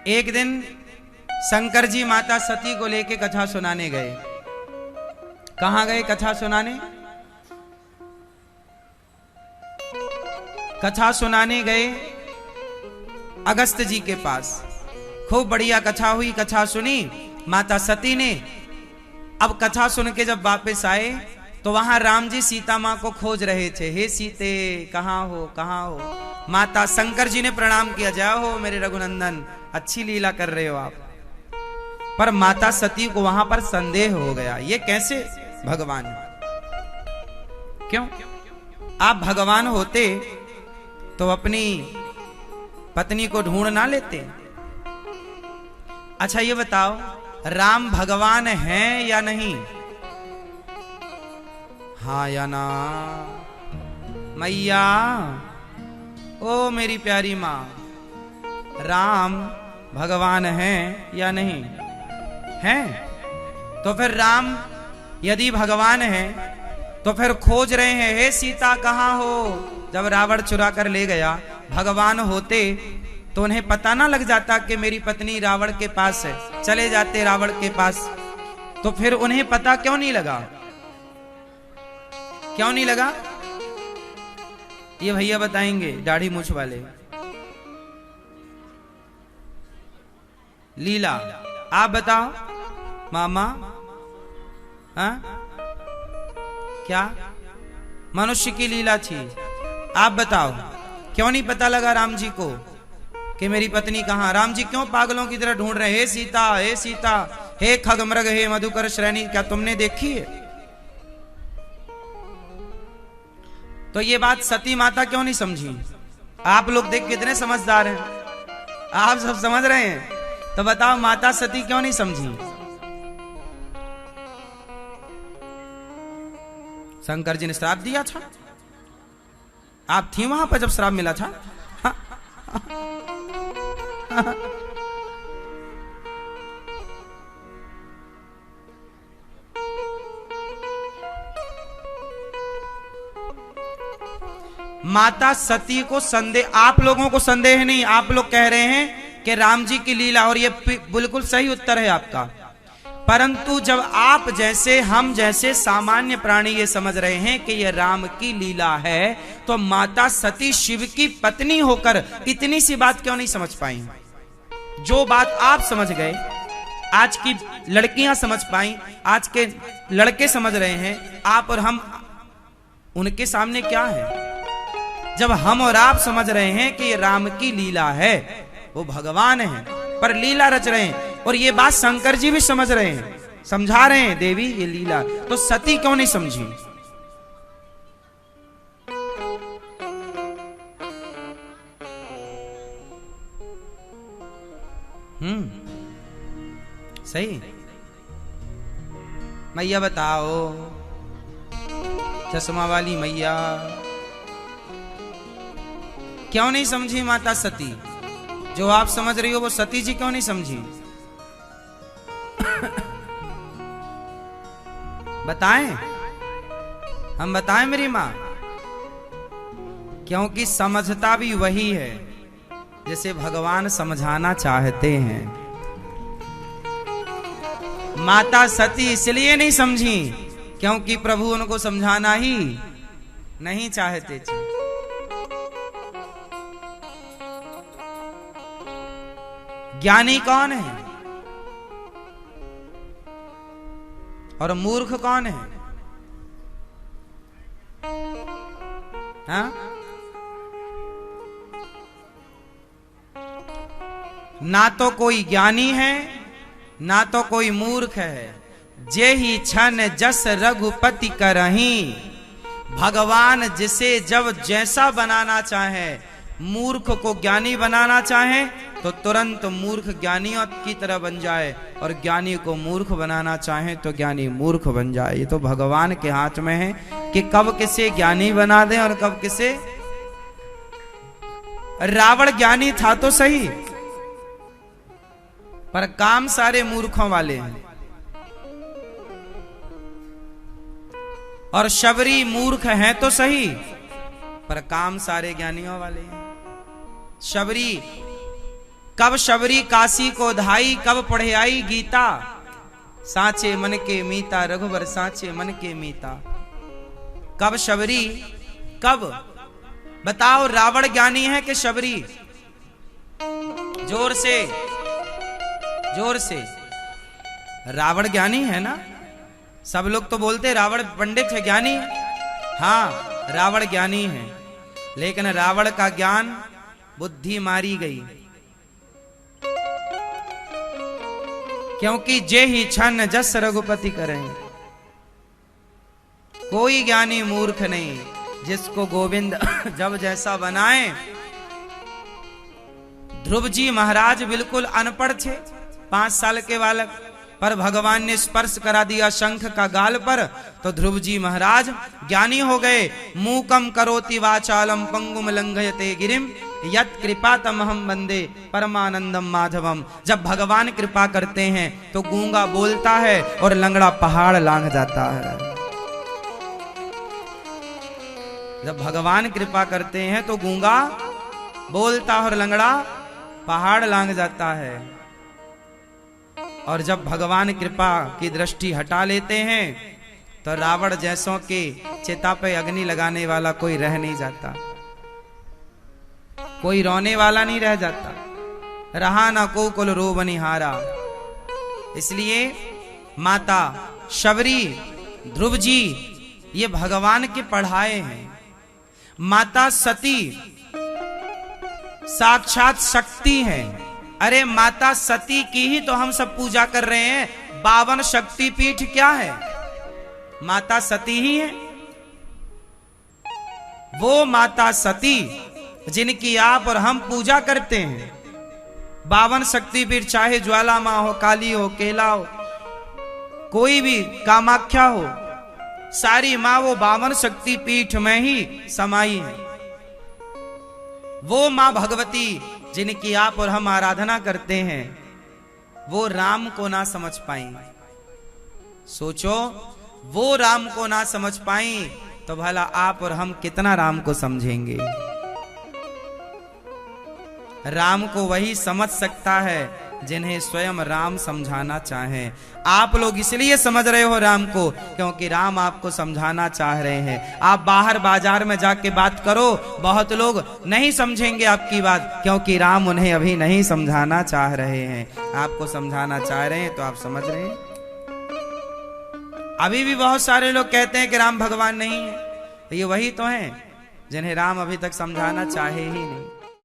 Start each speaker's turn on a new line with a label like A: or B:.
A: एक दिन शंकर जी माता सती को लेके कथा सुनाने गए। कहां गए कथा सुनाने? कथा सुनाने गए अगस्त जी के पास। खूब बढ़िया कथा हुई, कथा सुनी माता सती ने। अब कथा सुन के जब वापस आए तो वहां राम जी सीता मां को खोज रहे थे। हे सीते, कहां हो, कहां हो? माता शंकर जी ने प्रणाम किया, जय हो मेरे रघुनंदन, अच्छी लीला कर रहे हो आप। पर माता सती को वहां पर संदेह हो गया, ये कैसे भगवान? क्यों? आप भगवान होते तो अपनी पत्नी को ढूंढ ना लेते? अच्छा ये बताओ, राम भगवान हैं या नहीं? हाँ या ना? मैया, ओ मेरी प्यारी मां, राम भगवान हैं या नहीं? हैं? तो फिर राम यदि भगवान हैं तो फिर खोज रहे हैं, हे सीता कहां हो? जब रावण चुरा कर ले गया, भगवान होते तो उन्हें पता ना लग जाता कि मेरी पत्नी रावण के पास है, चले जाते रावण के पास। तो फिर उन्हें पता क्यों नहीं लगा? क्यों नहीं लगा? ये भैया बताएंगे, दाढ़ी मूछ वाले। लीला आप बताओ मामा। हाँ? क्या मनुष्य की लीला थी? आप बताओ क्यों नहीं पता लगा राम जी को कि मेरी पत्नी कहां? राम जी क्यों पागलों की तरह ढूंढ रहे हैं, हे सीता, हे सीता, हे खगमृग, हे मधुकर श्रेणी, क्या तुमने देखी है? तो ये बात सती माता क्यों नहीं समझी? आप लोग देख कितने समझदार हैं, आप सब समझ रहे हैं, तो बताओ माता सती क्यों नहीं समझी? शंकर जी ने श्राप दिया था, आप थी वहां पर जब श्राप मिला था? माता सती को संदेह, आप लोगों को संदेह नहीं, आप लोग कह रहे हैं कि राम जी की लीला, और ये बिल्कुल सही उत्तर है आपका। परंतु जब आप जैसे, हम जैसे सामान्य प्राणी ये समझ रहे हैं कि ये राम की लीला है, तो माता सती शिव की पत्नी होकर इतनी सी बात क्यों नहीं समझ पाई? जो बात आप समझ गए, आज की लड़कियां समझ पाई, आज के लड़के समझ रहे हैं, आप और हम उनके सामने क्या है? जब हम और आप समझ रहे हैं कि ये राम की लीला है, वो भगवान है पर लीला रच रहे हैं, और ये बात शंकर जी भी समझ रहे हैं, समझा रहे हैं देवी ये लीला, तो सती क्यों नहीं समझी? सही। मैया बताओ, चश्मा वाली मैया, क्यों नहीं समझी माता सती? जो आप समझ रही हो वो सती जी क्यों नहीं समझी? बताएं, हम बताएं मेरी मां? क्योंकि समझता भी वही है जैसे भगवान समझाना चाहते हैं। माता सती इसलिए नहीं समझी क्योंकि प्रभु उनको समझाना ही नहीं चाहते थे। ज्ञानी कौन है और मूर्ख कौन है? हाँ? ना तो कोई ज्ञानी है ना तो कोई मूर्ख है। जे ही छन जस रघुपति करही, भगवान जिसे जब जैसा बनाना चाहे, मूर्ख को ज्ञानी बनाना चाहे तो तुरंत मूर्ख ज्ञानी की तरह बन जाए, और ज्ञानी को मूर्ख बनाना चाहे तो ज्ञानी मूर्ख बन जाए। ये तो भगवान के हाथ में है कि कब किसे ज्ञानी बना दे और कब किसे। रावण ज्ञानी था तो सही, पर काम सारे मूर्खों वाले हैं, और शबरी मूर्ख है तो सही, पर काम सारे ज्ञानियों वाले हैं। शबरी कब शबरी काशी को धाई, कब पढ़े आई गीता। साचे मन के मीता रघुवर साचे मन के मीता। कब शबरी, कब बताओ, रावण ज्ञानी है कि शबरी? जोर से, जोर से। रावण ज्ञानी है ना? सब लोग तो बोलते रावण पंडित है, ज्ञानी है। हाँ, रावण ज्ञानी है, लेकिन रावण का ज्ञान बुद्धि मारी गई, क्योंकि जे ही छन जस रघुपति करें। कोई ज्ञानी मूर्ख नहीं, जिसको गोविंद जब जैसा बनाए। ध्रुव जी महाराज बिल्कुल अनपढ़ थे, 5 साल के बालक, पर भगवान ने स्पर्श करा दिया शंख का गाल पर, तो ध्रुव जी महाराज ज्ञानी हो गए। मूकम करोति वाचालम पंगुम लंघयते गिरिम यत् कृपा तमहम वंदे परमानंदम माधवम। जब भगवान कृपा करते हैं तो गूंगा बोलता है और लंगड़ा पहाड़ लांघ जाता है। जब भगवान कृपा करते हैं तो गूंगा बोलता और लंगड़ा पहाड़ लांघ जाता है। और जब भगवान कृपा की दृष्टि हटा लेते हैं तो रावण जैसों के चिता पे अग्नि लगाने वाला कोई रह नहीं जाता, कोई रोने वाला नहीं रह जाता। रहा ना को कुल रो बनिहारा। इसलिए माता शबरी, ध्रुव जी ये भगवान के पढ़ाए हैं। माता सती साक्षात शक्ति है। अरे माता सती की ही तो हम सब पूजा कर रहे हैं। 52 शक्तिपीठ क्या है? माता सती ही है। वो माता सती जिनकी आप और हम पूजा करते हैं। 52 शक्तिपीठ, चाहे ज्वाला मां हो, काली हो, केला हो, कोई भी, कामाख्या हो, सारी मां वो 52 शक्तिपीठ में ही समाई है। वो मां भगवती जिनकी आप और हम आराधना करते हैं, वो राम को ना समझ पाई। सोचो, वो राम को ना समझ पाई तो भला आप और हम कितना राम को समझेंगे। राम को वही समझ सकता है जिन्हें स्वयं राम समझाना चाहे। आप लोग इसलिए समझ रहे हो राम को क्योंकि राम आपको समझाना चाह रहे हैं। आप बाहर बाजार में जाके बात करो, बहुत लोग नहीं समझेंगे आपकी बात, क्योंकि राम उन्हें अभी नहीं समझाना चाह रहे हैं। आपको समझाना चाह रहे हैं तो आप समझ रहे हैं। अभी भी बहुत सारे लोग कहते हैं कि राम भगवान नहीं है। ये वही तो हैं जिन्हें राम अभी तक समझाना चाहे ही नहीं।